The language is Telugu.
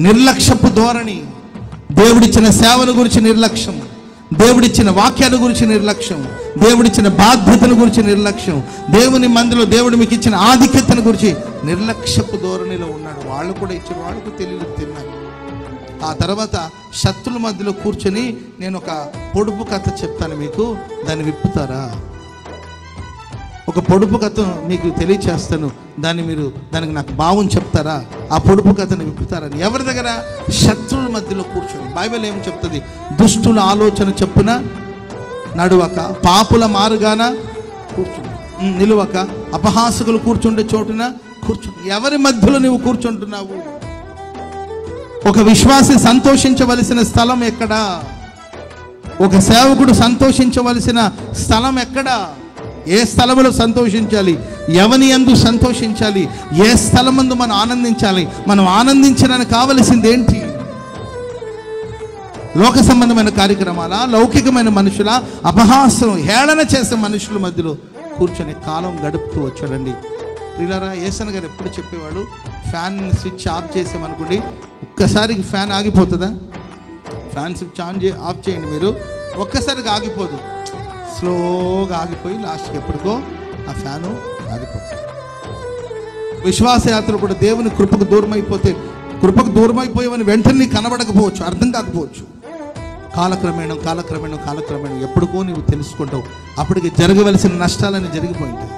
నిర్లక్ష్యపు ధోరణి, దేవుడిచ్చిన సేవల గురించి నిర్లక్ష్యం, దేవుడిచ్చిన వాక్యాల గురించి నిర్లక్ష్యం, దేవుడిచ్చిన బాధ్యతల గురించి నిర్లక్ష్యం, దేవుని మందిలో దేవుడు మీకు ఇచ్చిన ఆధిక్యతను గురించి నిర్లక్ష్యపు ధోరణిలో ఉన్నాడు. వాళ్ళు కూడా ఇచ్చిన వాళ్ళకు తెలియదు, తిన్నారు. ఆ తర్వాత శత్రుల మధ్యలో కూర్చొని నేను ఒక పొడుపు కథ చెప్తాను మీకు, దాన్ని విప్పుతారా? ఒక పొడుపు కథ మీకు తెలియచేస్తాను, దానికి నాకు భావం చెప్తారా? ఆ పొడుపు కథను విప్పుతారని. ఎవరి దగ్గర? శత్రువుల మధ్యలో కూర్చొని. బైబిల్ ఏం చెప్తుంది? దుష్టుల ఆలోచన చెప్పున నడువక, పాపుల మారుగాన నిలువక, అపహాసకులు కూర్చుండే చోటున కూర్చుని. ఎవరి మధ్యలో నువ్వు కూర్చుంటున్నావు? ఒక విశ్వాసి సంతోషించవలసిన స్థలం ఎక్కడా? ఒక సేవకుడు సంతోషించవలసిన స్థలం ఎక్కడా? ఏ స్థలములో సంతోషించాలి? ఎవని యందు సంతోషించాలి? ఏ స్థలమందు మనం ఆనందించాలి? మనం ఆనందించడానికి కావలసింది ఏంటి? లోక సంబంధమైన కార్యక్రమాల, లౌకికమైన మనుషుల, అపహాసం హేళన చేసే మనుషుల మధ్యలో కూర్చొని కాలం గడుపుతూ వచ్చాడండి. ప్రియులారా, యేసన్న గారు ఎప్పుడు చెప్పేవాడు, ఫ్యాన్ స్విచ్ ఆఫ్ చేసామనుకోండి, ఒక్కసారికి ఫ్యాన్ ఆగిపోతుందా? ఫ్యాన్ స్విచ్ ఆఫ్ చేయండి మీరు, ఒక్కసారికి ఆగిపోదు, స్లోగా ఆగిపోయి లాస్ట్కి ఎప్పటికో ఆ ఫ్యాను ఆగిపోతుంది. విశ్వాసయాత్రలు కూడా దేవుని కృపకు దూరం అయిపోయేవని వెంటనే కనబడకపోవచ్చు, అర్థం కాకపోవచ్చు. కాలక్రమేణం ఎప్పటికో నువ్వు తెలుసుకుంటావు. అప్పటికి జరగవలసిన నష్టాలని జరిగిపోయింటాయి.